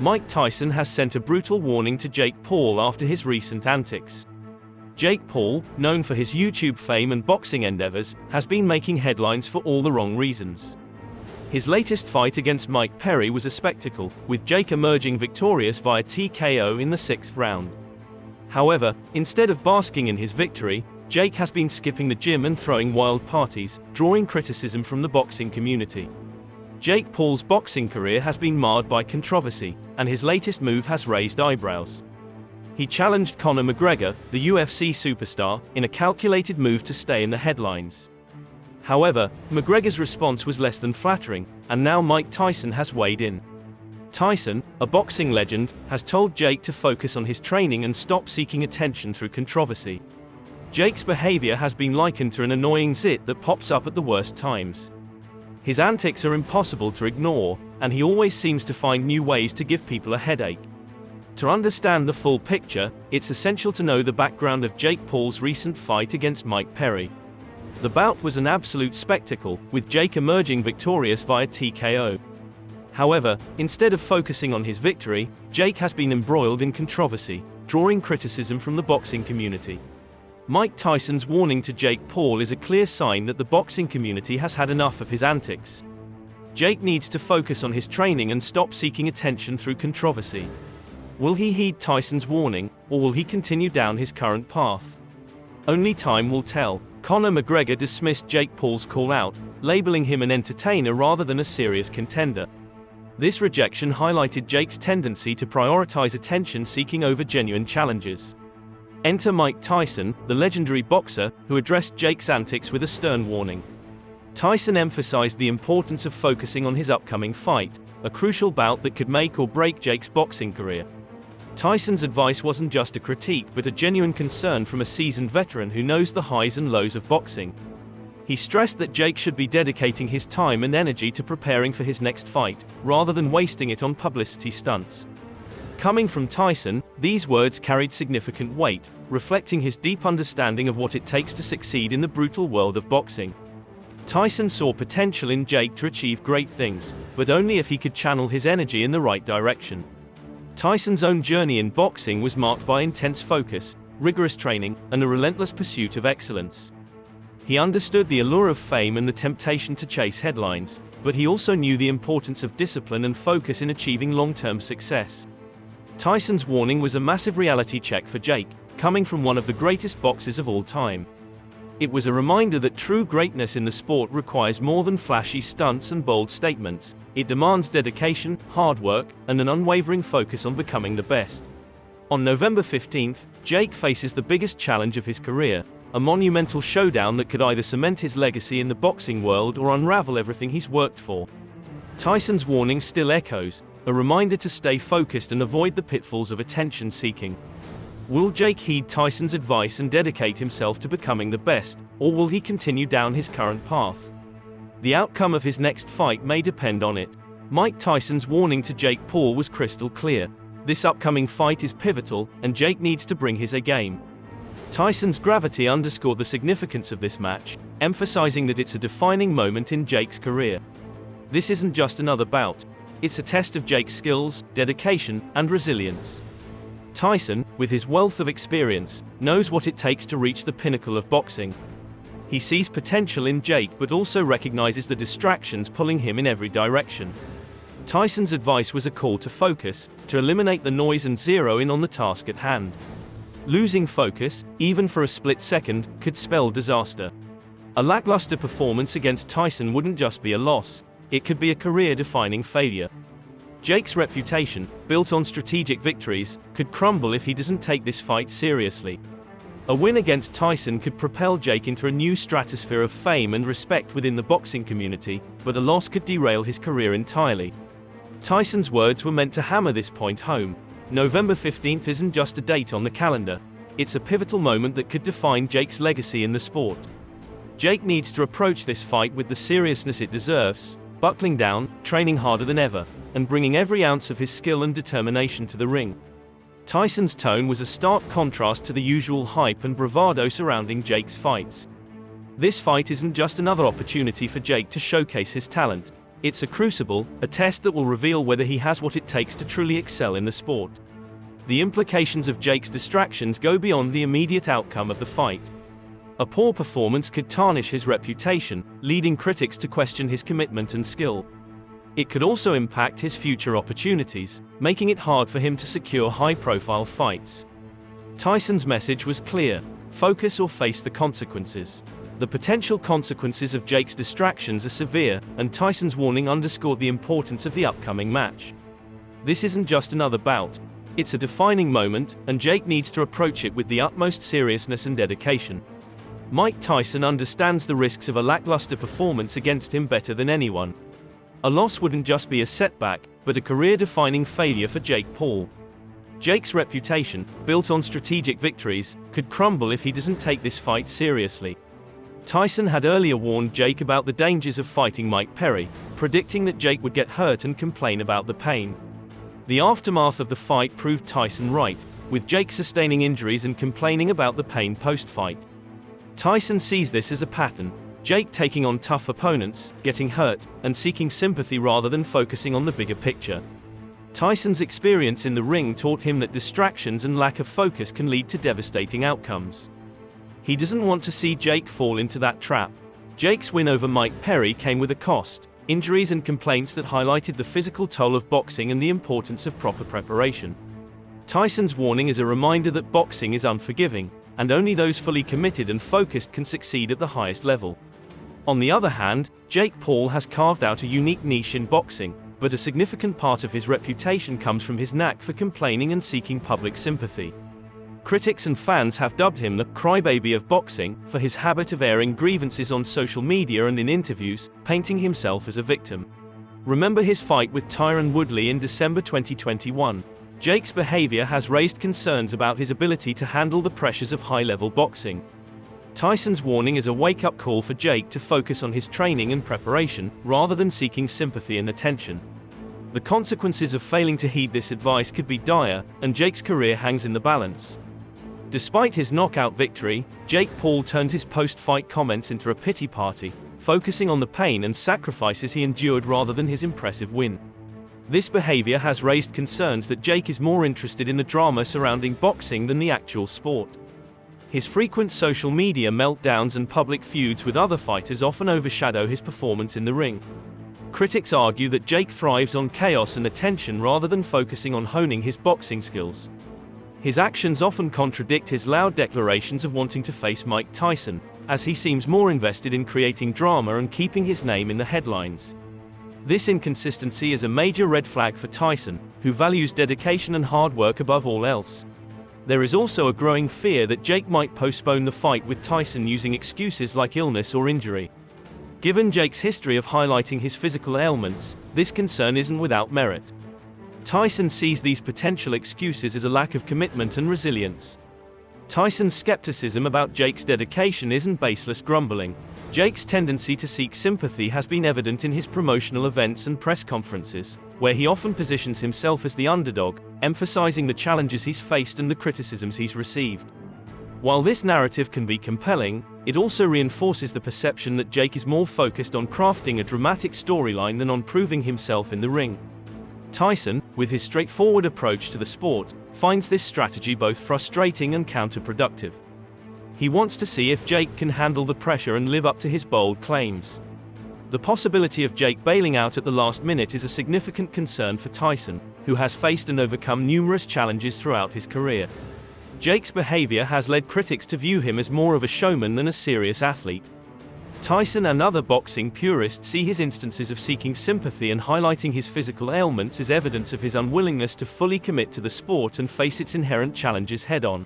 Mike Tyson has sent a brutal warning to Jake Paul after his recent antics. Jake Paul, known for his YouTube fame and boxing endeavors, has been making headlines for all the wrong reasons. His latest fight against Mike Perry was a spectacle, with Jake emerging victorious via TKO in the 6th round. However, instead of basking in his victory, Jake has been skipping the gym and throwing wild parties, drawing criticism from the boxing community. Jake Paul's boxing career has been marred by controversy, and his latest move has raised eyebrows. He challenged Conor McGregor, the UFC superstar, in a calculated move to stay in the headlines. However, McGregor's response was less than flattering, and now Mike Tyson has weighed in. Tyson, a boxing legend, has told Jake to focus on his training and stop seeking attention through controversy. Jake's behavior has been likened to an annoying zit that pops up at the worst times. His antics are impossible to ignore, and he always seems to find new ways to give people a headache. To understand the full picture, it's essential to know the background of Jake Paul's recent fight against Mike Perry. The bout was an absolute spectacle, with Jake emerging victorious via TKO. However, instead of focusing on his victory, Jake has been embroiled in controversy, drawing criticism from the boxing community. Mike Tyson's warning to Jake Paul is a clear sign that the boxing community has had enough of his antics. Jake needs to focus on his training and stop seeking attention through controversy. Will he heed Tyson's warning, or will he continue down his current path? Only time will tell. Conor McGregor dismissed Jake Paul's call-out, labeling him an entertainer rather than a serious contender. This rejection highlighted Jake's tendency to prioritize attention-seeking over genuine challenges. Enter Mike Tyson, the legendary boxer, who addressed Jake's antics with a stern warning. Tyson emphasized the importance of focusing on his upcoming fight, a crucial bout that could make or break Jake's boxing career. Tyson's advice wasn't just a critique but a genuine concern from a seasoned veteran who knows the highs and lows of boxing. He stressed that Jake should be dedicating his time and energy to preparing for his next fight, rather than wasting it on publicity stunts. Coming from Tyson, these words carried significant weight, reflecting his deep understanding of what it takes to succeed in the brutal world of boxing. Tyson saw potential in Jake to achieve great things, but only if he could channel his energy in the right direction. Tyson's own journey in boxing was marked by intense focus, rigorous training, and a relentless pursuit of excellence. He understood the allure of fame and the temptation to chase headlines, but he also knew the importance of discipline and focus in achieving long-term success. Tyson's warning was a massive reality check for Jake, coming from one of the greatest boxers of all time. It was a reminder that true greatness in the sport requires more than flashy stunts and bold statements. It demands dedication, hard work, and an unwavering focus on becoming the best. On November 15th, Jake faces the biggest challenge of his career, a monumental showdown that could either cement his legacy in the boxing world or unravel everything he's worked for. Tyson's warning still echoes, a reminder to stay focused and avoid the pitfalls of attention-seeking. Will Jake heed Tyson's advice and dedicate himself to becoming the best, or will he continue down his current path? The outcome of his next fight may depend on it. Mike Tyson's warning to Jake Paul was crystal clear. This upcoming fight is pivotal, and Jake needs to bring his A-game. Tyson's gravity underscored the significance of this match, emphasizing that it's a defining moment in Jake's career. This isn't just another bout. It's a test of Jake's skills, dedication, and resilience. Tyson, with his wealth of experience, knows what it takes to reach the pinnacle of boxing. He sees potential in Jake but also recognizes the distractions pulling him in every direction. Tyson's advice was a call to focus, to eliminate the noise and zero in on the task at hand. Losing focus, even for a split second, could spell disaster. A lackluster performance against Tyson wouldn't just be a loss. It could be a career-defining failure. Jake's reputation, built on strategic victories, could crumble if he doesn't take this fight seriously. A win against Tyson could propel Jake into a new stratosphere of fame and respect within the boxing community, but a loss could derail his career entirely. Tyson's words were meant to hammer this point home. November 15th isn't just a date on the calendar. It's a pivotal moment that could define Jake's legacy in the sport. Jake needs to approach this fight with the seriousness it deserves, buckling down, training harder than ever, and bringing every ounce of his skill and determination to the ring. Tyson's tone was a stark contrast to the usual hype and bravado surrounding Jake's fights. This fight isn't just another opportunity for Jake to showcase his talent. It's a crucible, a test that will reveal whether he has what it takes to truly excel in the sport. The implications of Jake's distractions go beyond the immediate outcome of the fight. A poor performance could tarnish his reputation, leading critics to question his commitment and skill. It could also impact his future opportunities, making it hard for him to secure high-profile fights. Tyson's message was clear: focus or face the consequences. The potential consequences of Jake's distractions are severe, and Tyson's warning underscored the importance of the upcoming match. This isn't just another bout. It's a defining moment, and Jake needs to approach it with the utmost seriousness and dedication. Mike Tyson understands the risks of a lackluster performance against him better than anyone. A loss wouldn't just be a setback, but a career-defining failure for Jake Paul. Jake's reputation, built on strategic victories, could crumble if he doesn't take this fight seriously. Tyson had earlier warned Jake about the dangers of fighting Mike Perry, predicting that Jake would get hurt and complain about the pain. The aftermath of the fight proved Tyson right, with Jake sustaining injuries and complaining about the pain post-fight. Tyson sees this as a pattern: Jake taking on tough opponents, getting hurt, and seeking sympathy rather than focusing on the bigger picture. Tyson's experience in the ring taught him that distractions and lack of focus can lead to devastating outcomes. He doesn't want to see Jake fall into that trap. Jake's win over Mike Perry came with a cost: injuries and complaints that highlighted the physical toll of boxing and the importance of proper preparation. Tyson's warning is a reminder that boxing is unforgiving, and only those fully committed and focused can succeed at the highest level. On the other hand, Jake Paul has carved out a unique niche in boxing, but a significant part of his reputation comes from his knack for complaining and seeking public sympathy. Critics and fans have dubbed him the crybaby of boxing for his habit of airing grievances on social media and in interviews, painting himself as a victim. Remember his fight with Tyron Woodley in December 2021. Jake's behavior has raised concerns about his ability to handle the pressures of high-level boxing. Tyson's warning is a wake-up call for Jake to focus on his training and preparation, rather than seeking sympathy and attention. The consequences of failing to heed this advice could be dire, and Jake's career hangs in the balance. Despite his knockout victory, Jake Paul turned his post-fight comments into a pity party, focusing on the pain and sacrifices he endured rather than his impressive win. This behavior has raised concerns that Jake is more interested in the drama surrounding boxing than the actual sport. His frequent social media meltdowns and public feuds with other fighters often overshadow his performance in the ring. Critics argue that Jake thrives on chaos and attention rather than focusing on honing his boxing skills. His actions often contradict his loud declarations of wanting to face Mike Tyson, as he seems more invested in creating drama and keeping his name in the headlines. This inconsistency is a major red flag for Tyson, who values dedication and hard work above all else. There is also a growing fear that Jake might postpone the fight with Tyson using excuses like illness or injury. Given Jake's history of highlighting his physical ailments, this concern isn't without merit. Tyson sees these potential excuses as a lack of commitment and resilience. Tyson's skepticism about Jake's dedication isn't baseless grumbling. Jake's tendency to seek sympathy has been evident in his promotional events and press conferences, where he often positions himself as the underdog, emphasizing the challenges he's faced and the criticisms he's received. While this narrative can be compelling, it also reinforces the perception that Jake is more focused on crafting a dramatic storyline than on proving himself in the ring. Tyson, with his straightforward approach to the sport, finds this strategy both frustrating and counterproductive. He wants to see if Jake can handle the pressure and live up to his bold claims. The possibility of Jake bailing out at the last minute is a significant concern for Tyson, who has faced and overcome numerous challenges throughout his career. Jake's behavior has led critics to view him as more of a showman than a serious athlete. Tyson and other boxing purists see his instances of seeking sympathy and highlighting his physical ailments as evidence of his unwillingness to fully commit to the sport and face its inherent challenges head-on.